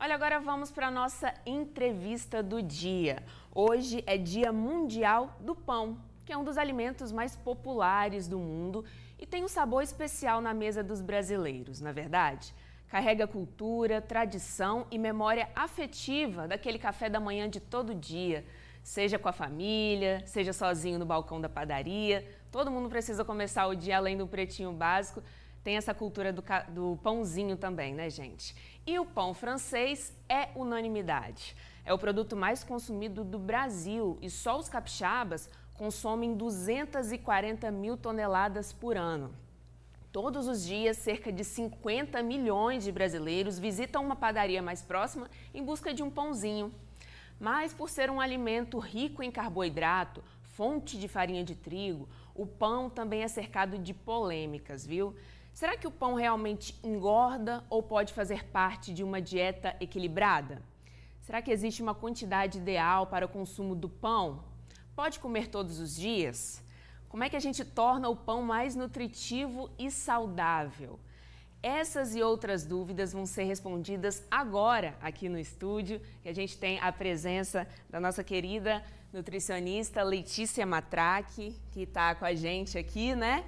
Olha, agora vamos para a nossa entrevista do dia. Hoje é Dia Mundial do Pão, que é um dos alimentos mais populares do mundo e tem um sabor especial na mesa dos brasileiros, na verdade. Carrega cultura, tradição e memória afetiva daquele café da manhã de todo dia. Seja com a família, seja sozinho no balcão da padaria, todo mundo precisa começar o dia além do pretinho básico. Tem essa cultura do pãozinho também, né, gente? E o pão francês é unanimidade. É o produto mais consumido do Brasil e só os capixabas consomem 240 mil toneladas por ano. Todos os dias, cerca de 50 milhões de brasileiros visitam uma padaria mais próxima em busca de um pãozinho. Mas por ser um alimento rico em carboidrato, fonte de farinha de trigo, o pão também é cercado de polêmicas, viu? Será que o pão realmente engorda ou pode fazer parte de uma dieta equilibrada? Será que existe uma quantidade ideal para o consumo do pão? Pode comer todos os dias? Como é que a gente torna o pão mais nutritivo e saudável? Essas e outras dúvidas vão ser respondidas agora aqui no estúdio, que a gente tem a presença da nossa querida nutricionista Letícia Matraque, que está com a gente aqui, né?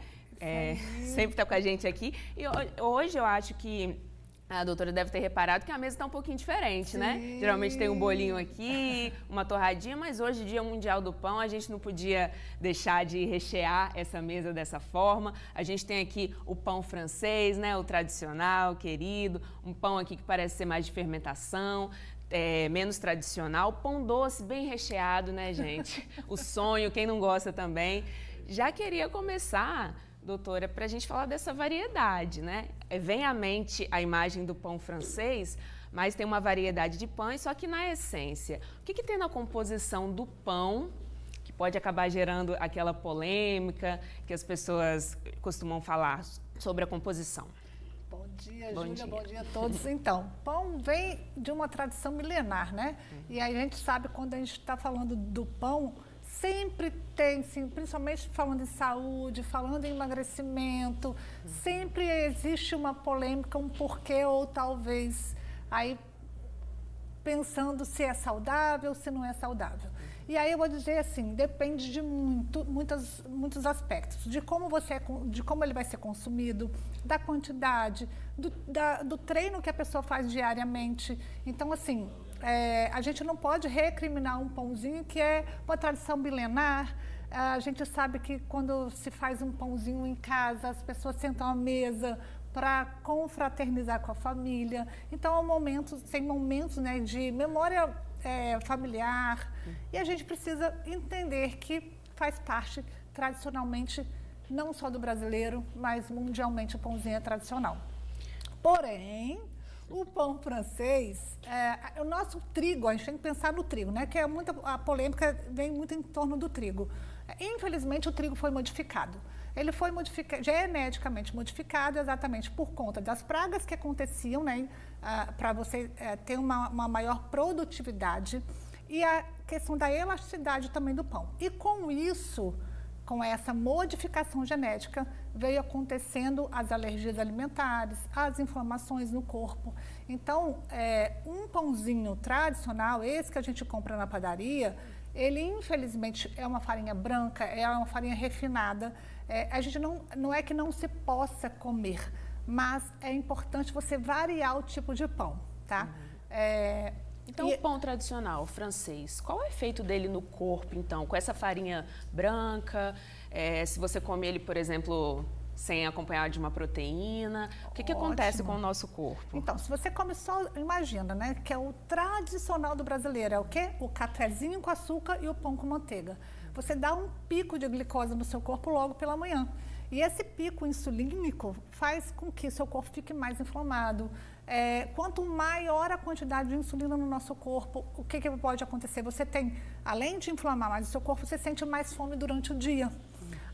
Sempre está com a gente aqui. E hoje eu acho que a doutora deve ter reparado que a mesa está um pouquinho diferente, Sim. né? Geralmente tem um bolinho aqui, uma torradinha, mas hoje, Dia Mundial do Pão, a gente não podia deixar de rechear essa mesa dessa forma. A gente tem aqui o pão francês, né? O tradicional, querido, um pão aqui que parece ser mais de fermentação, menos tradicional, pão doce, bem recheado, né, gente? O sonho, quem não gosta também. Já queria começar, doutora, para a gente falar dessa variedade, né? Vem à mente a imagem do pão francês, mas tem uma variedade de pães, só que na essência, o que tem na composição do pão que pode acabar gerando aquela polêmica que as pessoas costumam falar sobre a composição? Bom dia, Júlia, bom dia a todos. Então, pão vem de uma tradição milenar, né? E aí a gente sabe, quando a gente está falando do pão, sempre tem, sim, principalmente falando em saúde, falando em emagrecimento, sempre existe uma polêmica, um porquê ou talvez aí pensando se é saudável, se não é saudável. E aí eu vou dizer assim, depende de muitos aspectos, de como ele vai ser consumido, da quantidade, do treino que a pessoa faz diariamente. Então, assim, a gente não pode recriminar um pãozinho que é uma tradição milenar. A gente sabe que quando se faz um pãozinho em casa, as pessoas sentam à mesa para confraternizar com a família. Então, tem momentos, né, de memória familiar. E a gente precisa entender que faz parte, tradicionalmente, não só do brasileiro, mas mundialmente o pãozinho é tradicional. Porém, o pão francês, o nosso trigo, a gente tem que pensar no trigo, né? Que a polêmica vem muito em torno do trigo. Infelizmente, o trigo foi modificado. Ele foi geneticamente modificado exatamente por conta das pragas que aconteciam, né? Para você ter uma maior produtividade e a questão da elasticidade também do pão. E com isso, com essa modificação genética, veio acontecendo as alergias alimentares, as inflamações no corpo. Então, um pãozinho tradicional, esse que a gente compra na padaria, ele infelizmente é uma farinha branca, é uma farinha refinada. A gente não é que não se possa comer, mas é importante você variar o tipo de pão, tá? Então, o pão tradicional francês, qual é o efeito dele no corpo, então? Com essa farinha branca, se você come ele, por exemplo, sem acompanhar de uma proteína, o que acontece com o nosso corpo? Então, se você come só, imagina, né, que é o tradicional do brasileiro, é o quê? O cafezinho com açúcar e o pão com manteiga. Você dá um pico de glicose no seu corpo logo pela manhã. E esse pico insulínico faz com que seu corpo fique mais inflamado. Quanto maior a quantidade de insulina no nosso corpo, o que pode acontecer? Você tem, além de inflamar mais o seu corpo, você sente mais fome durante o dia.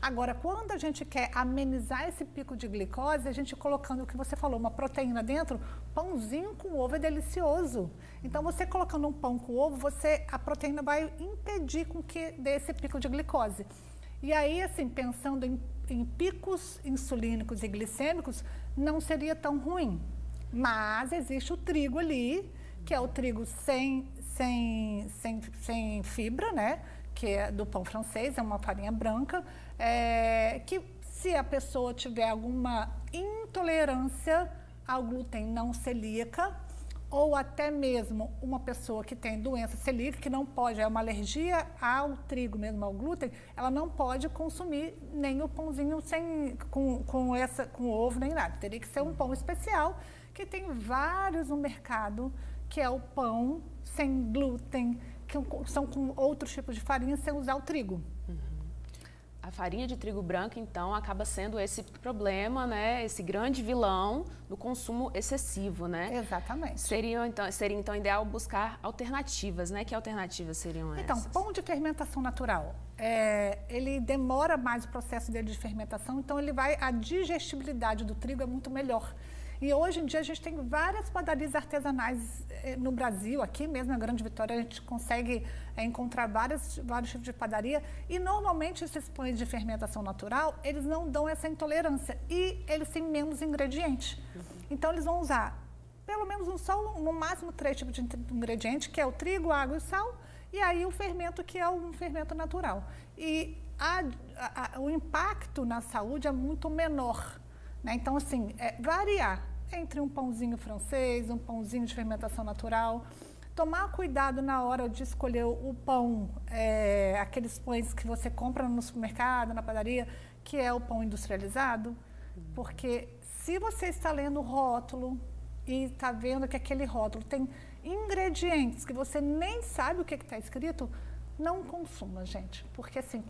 Agora, quando a gente quer amenizar esse pico de glicose, a gente colocando o que você falou, uma proteína dentro, pãozinho com ovo é delicioso. Então, você colocando um pão com ovo, a proteína vai impedir com que dê esse pico de glicose. E aí, assim, pensando em picos insulínicos e glicêmicos, não seria tão ruim. Mas existe o trigo ali, que é o trigo sem fibra, né? Que é do pão francês, é uma farinha branca, que se a pessoa tiver alguma intolerância ao glúten não celíaca, ou até mesmo uma pessoa que tem doença celíaca, que não pode, é uma alergia ao trigo mesmo, ao glúten, ela não pode consumir nem o pãozinho com ovo, nem nada. Teria que ser um pão especial, que tem vários no mercado, que é o pão sem glúten, que são com outros tipos de farinha, sem usar o trigo. A farinha de trigo branco, então, acaba sendo esse problema, né? Esse grande vilão do consumo excessivo, né? Exatamente. Seria então ideal buscar alternativas, né? Que alternativas seriam essas? Então, pão de fermentação natural, ele demora mais o processo dele de fermentação, então a digestibilidade do trigo é muito melhor. E hoje em dia a gente tem várias padarias artesanais no Brasil, aqui mesmo na Grande Vitória a gente consegue encontrar vários tipos de padaria, e normalmente esses pães de fermentação natural, eles não dão essa intolerância e eles têm menos ingredientes. Então eles vão usar pelo menos no máximo 3 tipos de ingredientes, que é o trigo, água e sal, e aí o fermento, que é um fermento natural. E o impacto na saúde é muito menor, né? Então, assim, variar entre um pãozinho francês, um pãozinho de fermentação natural, tomar cuidado na hora de escolher o pão, aqueles pães que você compra no supermercado, na padaria, que é o pão industrializado, porque se você está lendo o rótulo e está vendo que aquele rótulo tem ingredientes que você nem sabe o que está escrito, não consuma, gente, porque assim,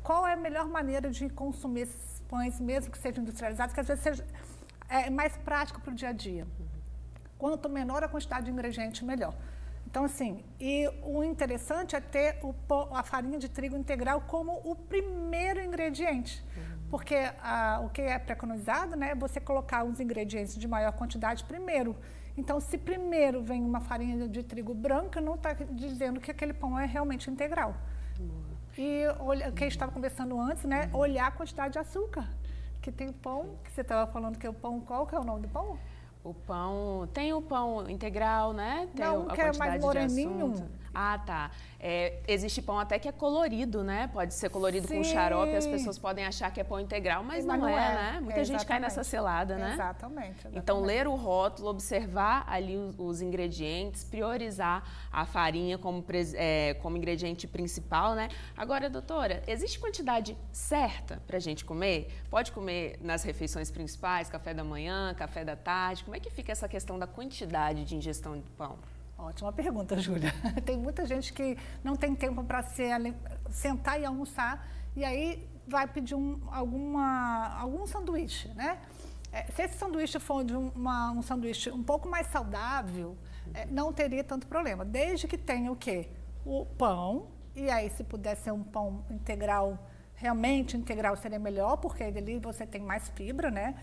qual é a melhor maneira de consumir esses pães, mesmo que sejam industrializados, que às vezes é mais prático para o dia a dia. Quanto menor a quantidade de ingredientes, melhor. Então, assim, e o interessante é ter a farinha de trigo integral como o primeiro ingrediente, porque o que é preconizado, né, é você colocar os ingredientes de maior quantidade primeiro. Então, se primeiro vem uma farinha de trigo branca, não está dizendo que aquele pão é realmente integral. E o que a gente estava conversando antes, né, olhar a quantidade de açúcar. Que tem pão, que você estava falando que é o pão, qual que é o nome do pão? O pão, tem o pão integral, né? Tem não, que é mais moreninho. Ah, tá. Existe pão até que é colorido, né? Pode ser colorido com xarope, as pessoas podem achar que é pão integral, mas não é, né? Muita gente cai nessa cilada, né? Exatamente. Então, ler o rótulo, observar ali os ingredientes, priorizar a farinha como ingrediente principal, né? Agora, doutora, existe quantidade certa para a gente comer? Pode comer nas refeições principais, café da manhã, café da tarde? Como é que fica essa questão da quantidade de ingestão de pão? Ótima pergunta, Júlia. Tem muita gente que não tem tempo para sentar e almoçar, e aí vai pedir algum sanduíche, né? Se esse sanduíche for de um sanduíche um pouco mais saudável, não teria tanto problema, desde que tenha o quê? O pão, e aí se puder ser um pão integral, realmente integral seria melhor, porque aí dali você tem mais fibra, né?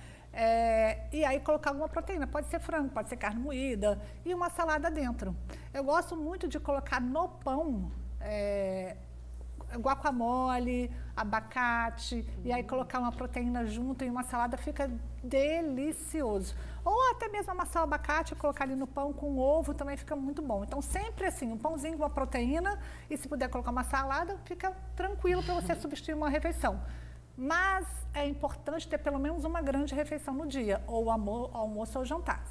E aí colocar alguma proteína, pode ser frango, pode ser carne moída e uma salada dentro. Eu gosto muito de colocar no pão guacamole, abacate, e aí colocar uma proteína junto e uma salada, fica delicioso. Ou até mesmo amassar o abacate e colocar ali no pão com ovo, também fica muito bom. Então sempre assim, um pãozinho com uma proteína, e se puder colocar uma salada, fica tranquilo para você substituir uma refeição. Mas é importante ter pelo menos uma grande refeição no dia, ou almoço ou jantar.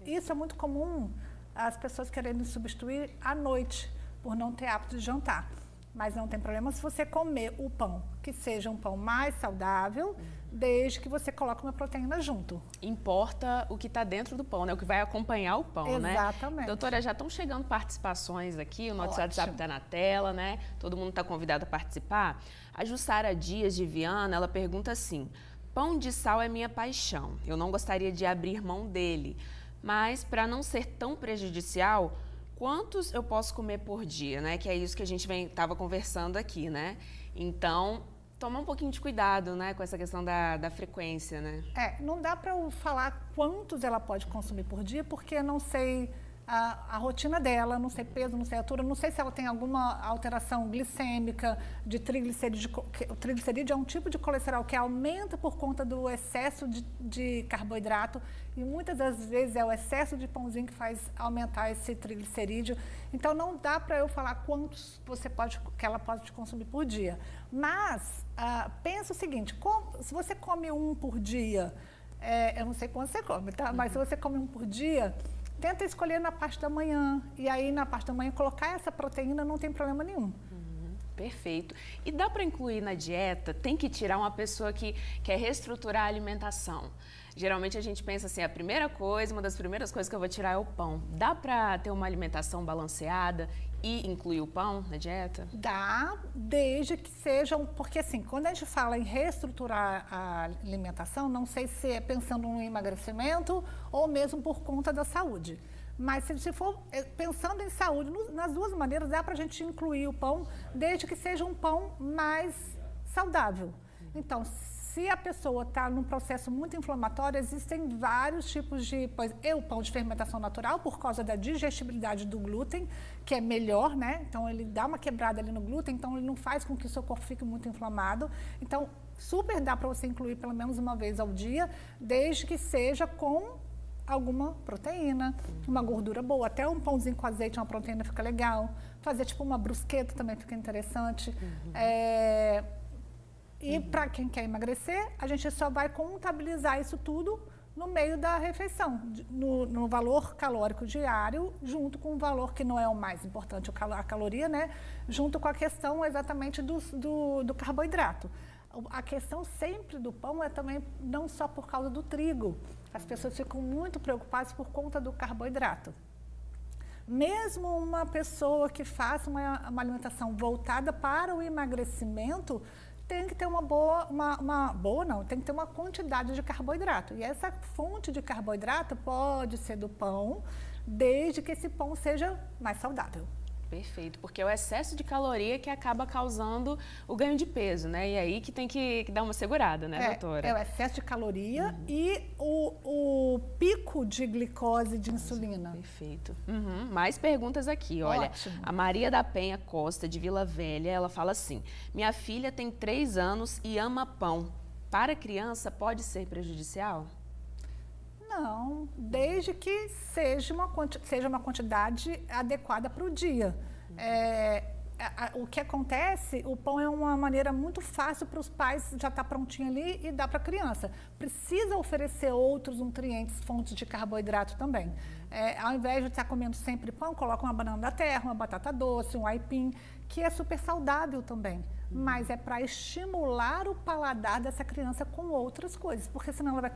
Isso é muito comum as pessoas querendo substituir à noite, por não ter hábito de jantar. Mas não tem problema se você comer o pão, que seja um pão mais saudável, desde que você coloque uma proteína junto. Importa o que está dentro do pão, né? O que vai acompanhar o pão, né? Exatamente. Doutora, já estão chegando participações aqui, o nosso WhatsApp está na tela, né? Todo mundo está convidado a participar. A Jussara Dias de Viana, ela pergunta assim: pão de sal é minha paixão, eu não gostaria de abrir mão dele, mas para não ser tão prejudicial, quantos eu posso comer por dia, né? Que é isso que a gente estava conversando aqui, né? Então, tomar um pouquinho de cuidado, né? Com essa questão da frequência, né? Não dá para eu falar quantos ela pode consumir por dia, porque eu não sei a rotina dela, não sei peso, não sei altura, não sei se ela tem alguma alteração glicêmica, de triglicerídeo. O triglicerídeo é um tipo de colesterol que aumenta por conta do excesso de carboidrato e muitas das vezes é o excesso de pãozinho que faz aumentar esse triglicerídeo. Então não dá para eu falar quantos que ela pode consumir por dia. Mas pensa o seguinte, se você come um por dia, eu não sei quanto você come, tá? Mas se você come um por dia, tenta escolher na parte da manhã, e aí na parte da manhã colocar essa proteína não tem problema nenhum. Perfeito. E dá para incluir na dieta? Tem que tirar uma pessoa que quer reestruturar a alimentação. Geralmente a gente pensa assim, uma das primeiras coisas que eu vou tirar é o pão. Dá para ter uma alimentação balanceada e incluir o pão na dieta? Dá, desde que sejam, porque assim, quando a gente fala em reestruturar a alimentação, não sei se é pensando no emagrecimento ou mesmo por conta da saúde. Mas se for pensando em saúde, nas duas maneiras dá para a gente incluir o pão, desde que seja um pão mais saudável. Então, se a pessoa está num processo muito inflamatório, existem vários tipos de... O pão de fermentação natural, por causa da digestibilidade do glúten, que é melhor, né? Então, ele dá uma quebrada ali no glúten, então ele não faz com que o seu corpo fique muito inflamado. Então, super dá para você incluir pelo menos uma vez ao dia, desde que seja com alguma proteína, uma gordura boa. Até um pãozinho com azeite, uma proteína fica legal. Fazer tipo uma brusqueta também fica interessante. E para quem quer emagrecer, a gente só vai contabilizar isso tudo no meio da refeição, no valor calórico diário, junto com o valor que não é o mais importante, a caloria, né? Junto com a questão exatamente do carboidrato. A questão sempre do pão é também não só por causa do trigo. As pessoas ficam muito preocupadas por conta do carboidrato. Mesmo uma pessoa que faça uma alimentação voltada para o emagrecimento, tem que ter tem que ter uma quantidade de carboidrato. E essa fonte de carboidrato pode ser do pão, desde que esse pão seja mais saudável. Perfeito, porque é o excesso de caloria que acaba causando o ganho de peso, né? E aí que tem que dar uma segurada, né, doutora? É o excesso de caloria e o pico de glicose e de insulina. Perfeito. Mais perguntas aqui, olha. Ótimo. A Maria da Penha Costa, de Vila Velha, ela fala assim, minha filha tem 3 anos e ama pão. Para criança pode ser prejudicial? Não, desde que seja uma quantidade adequada para o dia. O que acontece, o pão é uma maneira muito fácil para os pais, já está prontinho ali e dá para a criança. Precisa oferecer outros nutrientes, fontes de carboidrato também. Ao invés de estar comendo sempre pão, coloca uma banana da terra, uma batata doce, um aipim, que é super saudável também. Mas é para estimular o paladar dessa criança com outras coisas, porque senão ela vai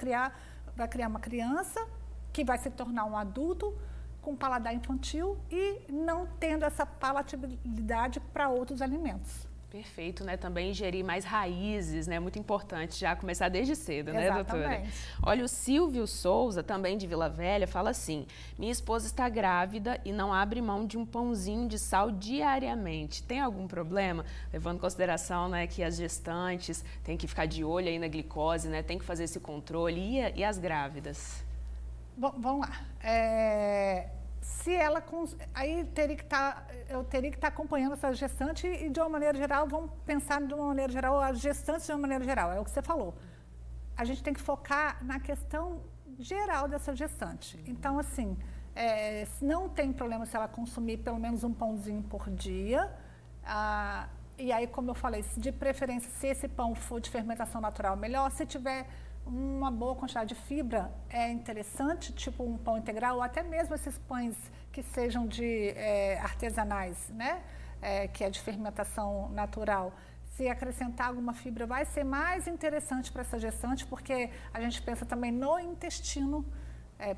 criar uma criança que vai se tornar um adulto com paladar infantil e não tendo essa palatabilidade para outros alimentos. Perfeito, né? Também ingerir mais raízes, né? Muito importante já começar desde cedo, né, doutora? Exatamente. Olha, o Silvio Souza, também de Vila Velha, fala assim, minha esposa está grávida e não abre mão de um pãozinho de sal diariamente. Tem algum problema? Levando em consideração, né, que as gestantes têm que ficar de olho aí na glicose, né? Tem que fazer esse controle. E as grávidas? Bom, vamos lá. Se ela... Aí eu teria que estar acompanhando essa gestante e, de uma maneira geral, vamos pensar de uma maneira geral, as gestantes de uma maneira geral, é o que você falou. A gente tem que focar na questão geral dessa gestante. Então, assim, não tem problema se ela consumir pelo menos um pãozinho por dia. E aí, como eu falei, de preferência, se esse pão for de fermentação natural, melhor. Se tiver uma boa quantidade de fibra, é interessante, tipo um pão integral, ou até mesmo esses pães que sejam de artesanais, né? Que é de fermentação natural. Se acrescentar alguma fibra, vai ser mais interessante para essa gestante, porque a gente pensa também no intestino,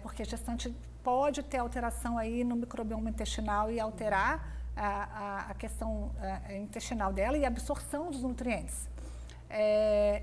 porque a gestante pode ter alteração aí no microbioma intestinal e alterar a questão intestinal dela e a absorção dos nutrientes.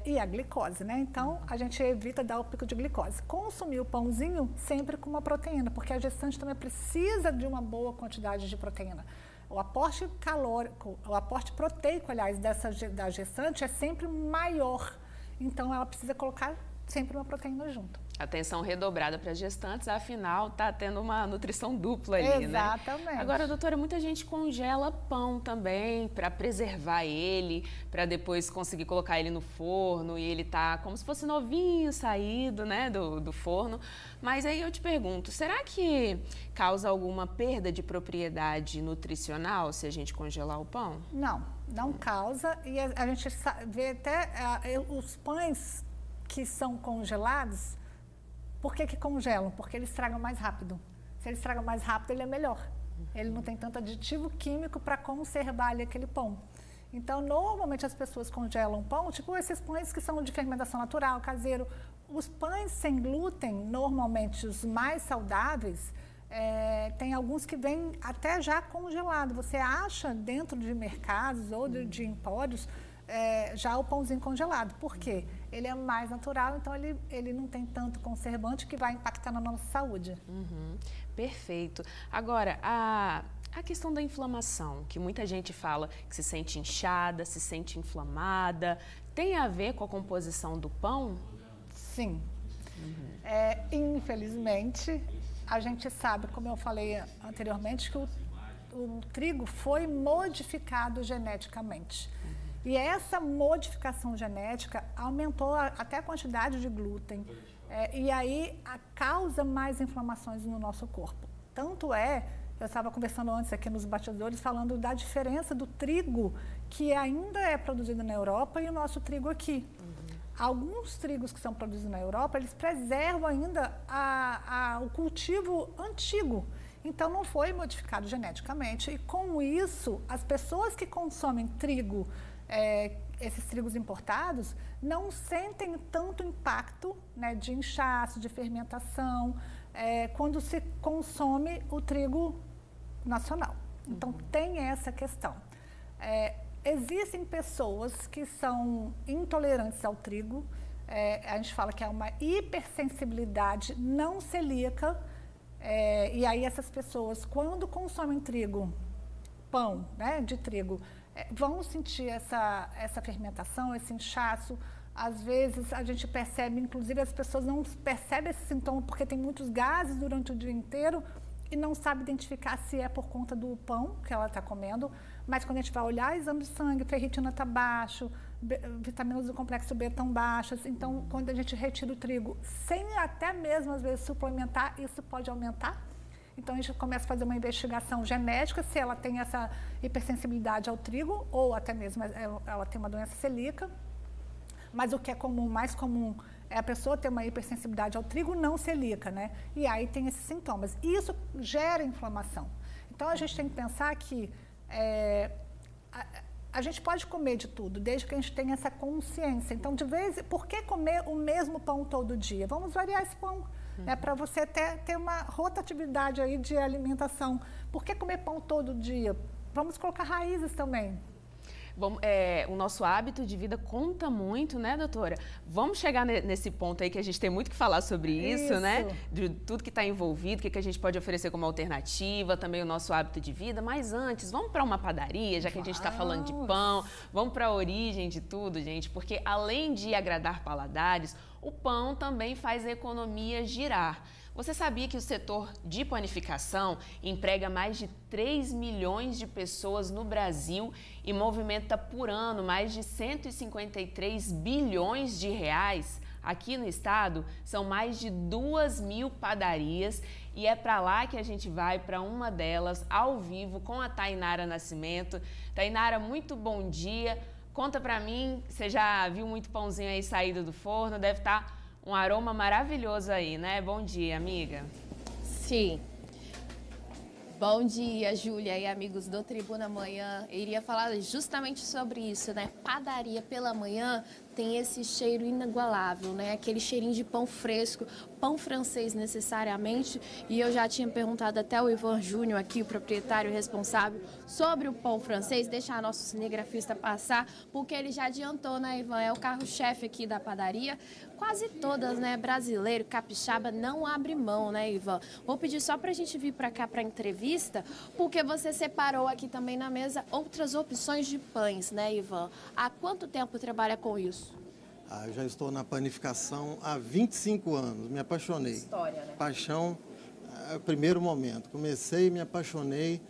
E a glicose, né? Então, a gente evita dar o pico de glicose. Consumir o pãozinho sempre com uma proteína, porque a gestante também precisa de uma boa quantidade de proteína. O aporte calórico, o aporte proteico, aliás, da gestante é sempre maior. Então, ela precisa colocar sempre uma proteína junto. Atenção redobrada para gestantes, afinal, está tendo uma nutrição dupla ali, Exatamente. Né? Agora, doutora, muita gente congela pão também para preservar ele, para depois conseguir colocar ele no forno e ele tá como se fosse novinho, saído, né, do forno. Mas aí eu te pergunto, será que causa alguma perda de propriedade nutricional se a gente congelar o pão? Não causa. E a gente vê até os pães que são congelados. Por que congelam? Porque eles estragam mais rápido. Se ele estraga mais rápido, ele é melhor. Ele não tem tanto aditivo químico para conservar ali aquele pão. Então, normalmente as pessoas congelam pão, tipo esses pães que são de fermentação natural, caseiro. Os pães sem glúten, normalmente os mais saudáveis, tem alguns que vêm até já congelado. Você acha dentro de mercados ou de empórios já o pãozinho congelado. Por quê? Ele é mais natural, então ele não tem tanto conservante que vai impactar na nossa saúde. Perfeito. Agora, a questão da inflamação, que muita gente fala que se sente inchada, se sente inflamada, tem a ver com a composição do pão? Sim. Infelizmente, a gente sabe, como eu falei anteriormente, que o trigo foi modificado geneticamente. E essa modificação genética aumentou até a quantidade de glúten. E aí causa mais inflamações no nosso corpo. Tanto eu estava conversando antes aqui nos bastidores, falando da diferença do trigo que ainda é produzido na Europa e o nosso trigo aqui. Alguns trigos que são produzidos na Europa, eles preservam ainda o cultivo antigo. Então, não foi modificado geneticamente. E com isso, as pessoas que consomem trigo, esses trigos importados, não sentem tanto impacto, né, de inchaço, de fermentação, quando se consome o trigo nacional. Então, tem essa questão. Existem pessoas que são intolerantes ao trigo, a gente fala que é uma hipersensibilidade não celíaca, e aí essas pessoas, quando consomem trigo, pão, né, de trigo, vão sentir essa fermentação, esse inchaço. Às vezes a gente percebe, inclusive as pessoas não percebem esse sintoma porque tem muitos gases durante o dia inteiro e não sabe identificar se é por conta do pão que ela está comendo, mas quando a gente vai olhar exame de sangue, ferritina está baixo, vitaminas do complexo B estão baixas, então quando a gente retira o trigo, sem até mesmo às vezes suplementar, isso pode aumentar. Então, a gente começa a fazer uma investigação genética, se ela tem essa hipersensibilidade ao trigo, ou até mesmo ela tem uma doença celíaca. Mas o que é comum, mais comum, é a pessoa ter uma hipersensibilidade ao trigo não celíaca, né? E aí tem esses sintomas. E isso gera inflamação. Então, a gente tem que pensar que a gente pode comer de tudo, desde que a gente tenha essa consciência. Então, por que comer o mesmo pão todo dia? Vamos variar esse pão. Para você ter uma rotatividade aí de alimentação. Por que comer pão todo dia? Vamos colocar raízes também. Bom, o nosso hábito de vida conta muito, né, doutora? Vamos chegar nesse ponto aí que a gente tem muito que falar sobre isso, né? De tudo que está envolvido, o que a gente pode oferecer como alternativa, também o nosso hábito de vida. Mas antes, vamos para uma padaria, já que a gente está falando de pão, vamos para a origem de tudo, gente, porque além de agradar paladares, o pão também faz a economia girar. Você sabia que o setor de panificação emprega mais de 3 milhões de pessoas no Brasil e movimenta por ano mais de 153 bilhões de reais? Aqui no estado, são mais de 2.000 padarias e é para lá que a gente vai, para uma delas, ao vivo, com a Tainara Nascimento. Tainara, muito bom dia. Conta pra mim, você já viu muito pãozinho aí saído do forno? Deve estar um aroma maravilhoso aí, né? Bom dia, amiga. Sim. Bom dia, Júlia e amigos do Tribuna Manhã. Eu iria falar justamente sobre isso, né? Padaria pela manhã tem esse cheiro inigualável, né? Aquele cheirinho de pão fresco, pão francês necessariamente. E eu já tinha perguntado até o Ivan Júnior aqui, o proprietário responsável, sobre o pão francês. Deixar nosso cinegrafista passar, porque ele já adiantou, né, Ivan? É o carro-chefe aqui da padaria. Quase todas, né? Brasileiro, capixaba, não abre mão, né, Ivan? Vou pedir só pra gente vir pra cá pra entrevista, porque você separou aqui também na mesa outras opções de pães, né, Ivan? Há quanto tempo trabalha com isso? Eu já estou na panificação há 25 anos, me apaixonei. História, né? Paixão, primeiro momento. Comecei, me apaixonei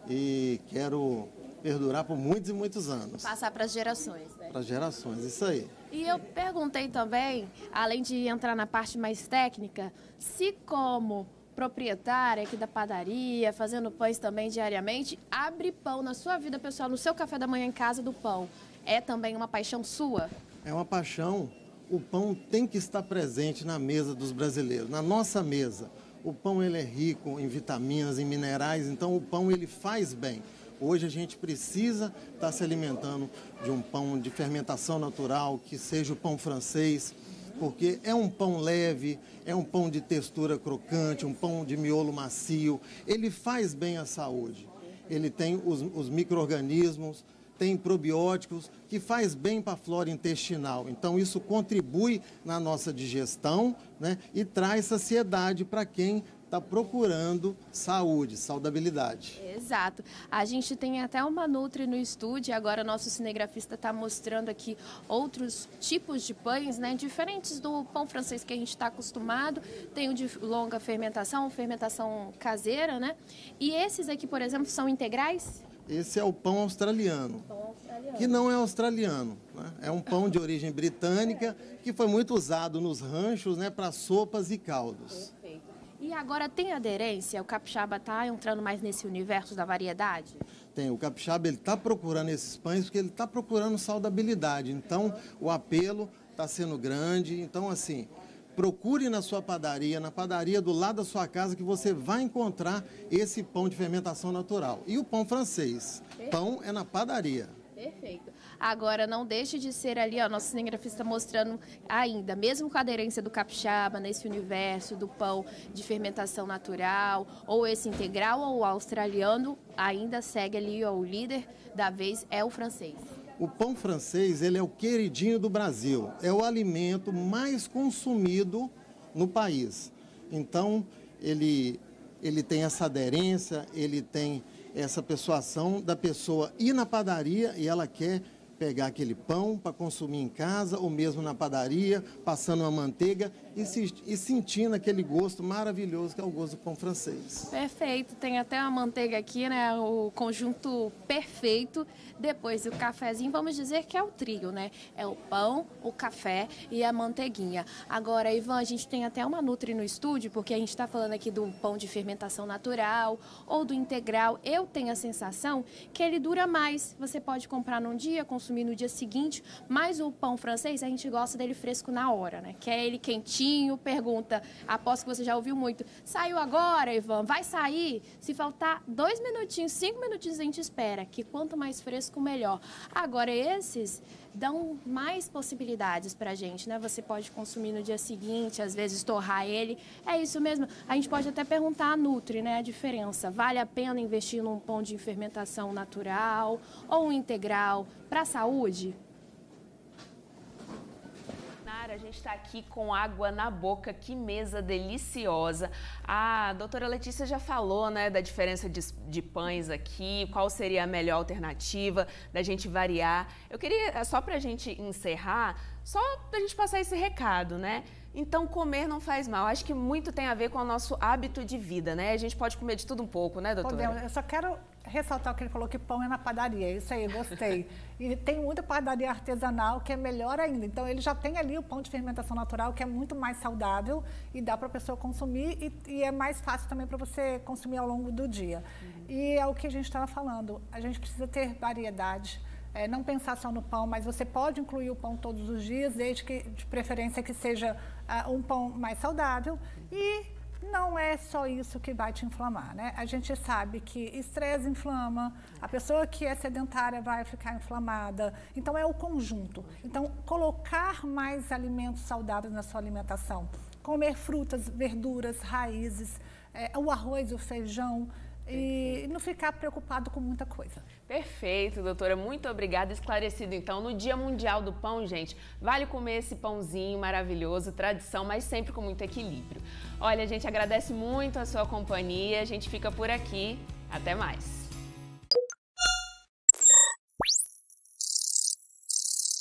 e quero perdurar por muitos e muitos anos. Passar para as gerações, né? Para as gerações, isso aí. E eu perguntei também, além de entrar na parte mais técnica, se como proprietária aqui da padaria, fazendo pães também diariamente, abre pão na sua vida pessoal, no seu café da manhã em casa do pão, é também uma paixão sua? É uma paixão. O pão tem que estar presente na mesa dos brasileiros, na nossa mesa. O pão ele é rico em vitaminas, em minerais, então o pão ele faz bem. Hoje a gente precisa estar se alimentando de um pão de fermentação natural, que seja o pão francês, porque é um pão leve, é um pão de textura crocante, um pão de miolo macio. Ele faz bem à saúde. Ele tem os micro-organismos, tem probióticos, que faz bem para a flora intestinal. Então, isso contribui na nossa digestão, né, e traz saciedade para quem está procurando saúde, saudabilidade. Exato. A gente tem até uma Nutri no estúdio, agora nosso cinegrafista está mostrando aqui outros tipos de pães, né, diferentes do pão francês que a gente está acostumado. Tem o de longa fermentação, fermentação caseira, né? E esses aqui, por exemplo, são integrais? Esse é o pão australiano, que não é australiano, né? É um pão de origem britânica que foi muito usado nos ranchos, né, para sopas e caldos. Perfeito. E agora tem aderência? O capixaba está entrando mais nesse universo da variedade? Tem. O capixaba ele está procurando esses pães porque ele está procurando saudabilidade. Então, o apelo está sendo grande. Então, assim, procure na sua padaria, na padaria do lado da sua casa, que você vai encontrar esse pão de fermentação natural. E o pão francês. Pão é na padaria. Perfeito. Agora, não deixe de ser ali, ó, nosso cinegrafista mostrando ainda, mesmo com a aderência do capixaba nesse universo do pão de fermentação natural, ou esse integral, ou o australiano, ainda segue ali, ó, o líder da vez é o francês. O pão francês, ele é o queridinho do Brasil. É o alimento mais consumido no país. Então, ele tem essa aderência, ele tem essa persuasão da pessoa ir na padaria e ela quer pegar aquele pão para consumir em casa ou mesmo na padaria, passando uma manteiga e sentindo aquele gosto maravilhoso que é o gosto do pão francês. Perfeito, tem até uma manteiga aqui, né? O conjunto perfeito. Depois o cafezinho, vamos dizer que é o trio, né? É o pão, o café e a manteiguinha. Agora, Ivan, a gente tem até uma Nutri no estúdio, porque a gente está falando aqui do pão de fermentação natural ou do integral. Eu tenho a sensação que ele dura mais. Você pode comprar num dia, consumir no dia seguinte, mas o pão francês, a gente gosta dele fresco na hora, né? Quer ele quentinho, pergunta, aposto que você já ouviu muito, saiu agora, Ivan? Vai sair? Se faltar 2 minutinhos, 5 minutinhos, a gente espera, que quanto mais fresco, melhor. Agora, esses dão mais possibilidades pra gente, né? Você pode consumir no dia seguinte, às vezes torrar ele. É isso mesmo. A gente pode até perguntar à Nutri, né, a diferença. Vale a pena investir num pão de fermentação natural ou um integral para a saúde? A gente está aqui com água na boca, que mesa deliciosa. A doutora Letícia já falou, né, da diferença de pães aqui, qual seria a melhor alternativa da gente variar. Eu queria, só para a gente encerrar, só para a gente passar esse recado, né? Então, comer não faz mal. Acho que muito tem a ver com o nosso hábito de vida, né? A gente pode comer de tudo um pouco, né, doutora? Podemos. Eu só quero ressaltar o que ele falou, que pão é na padaria. Isso aí, gostei. E tem muita padaria artesanal que é melhor ainda. Então, ele já tem ali o pão de fermentação natural, que é muito mais saudável e dá para a pessoa consumir e é mais fácil também para você consumir ao longo do dia. E é o que a gente estava falando. A gente precisa ter variedade. Não pensar só no pão, mas você pode incluir o pão todos os dias, desde que, de preferência, que seja um pão mais saudável. E não é só isso que vai te inflamar, né? A gente sabe que estresse inflama, a pessoa que é sedentária vai ficar inflamada. Então, é o conjunto. Então, colocar mais alimentos saudáveis na sua alimentação. Comer frutas, verduras, raízes, o arroz, o feijão. E não ficar preocupado com muita coisa. Perfeito, doutora. Muito obrigada. Esclarecido, então. No Dia Mundial do Pão, gente, vale comer esse pãozinho maravilhoso, tradição, mas sempre com muito equilíbrio. Olha, a gente agradece muito a sua companhia. A gente fica por aqui. Até mais.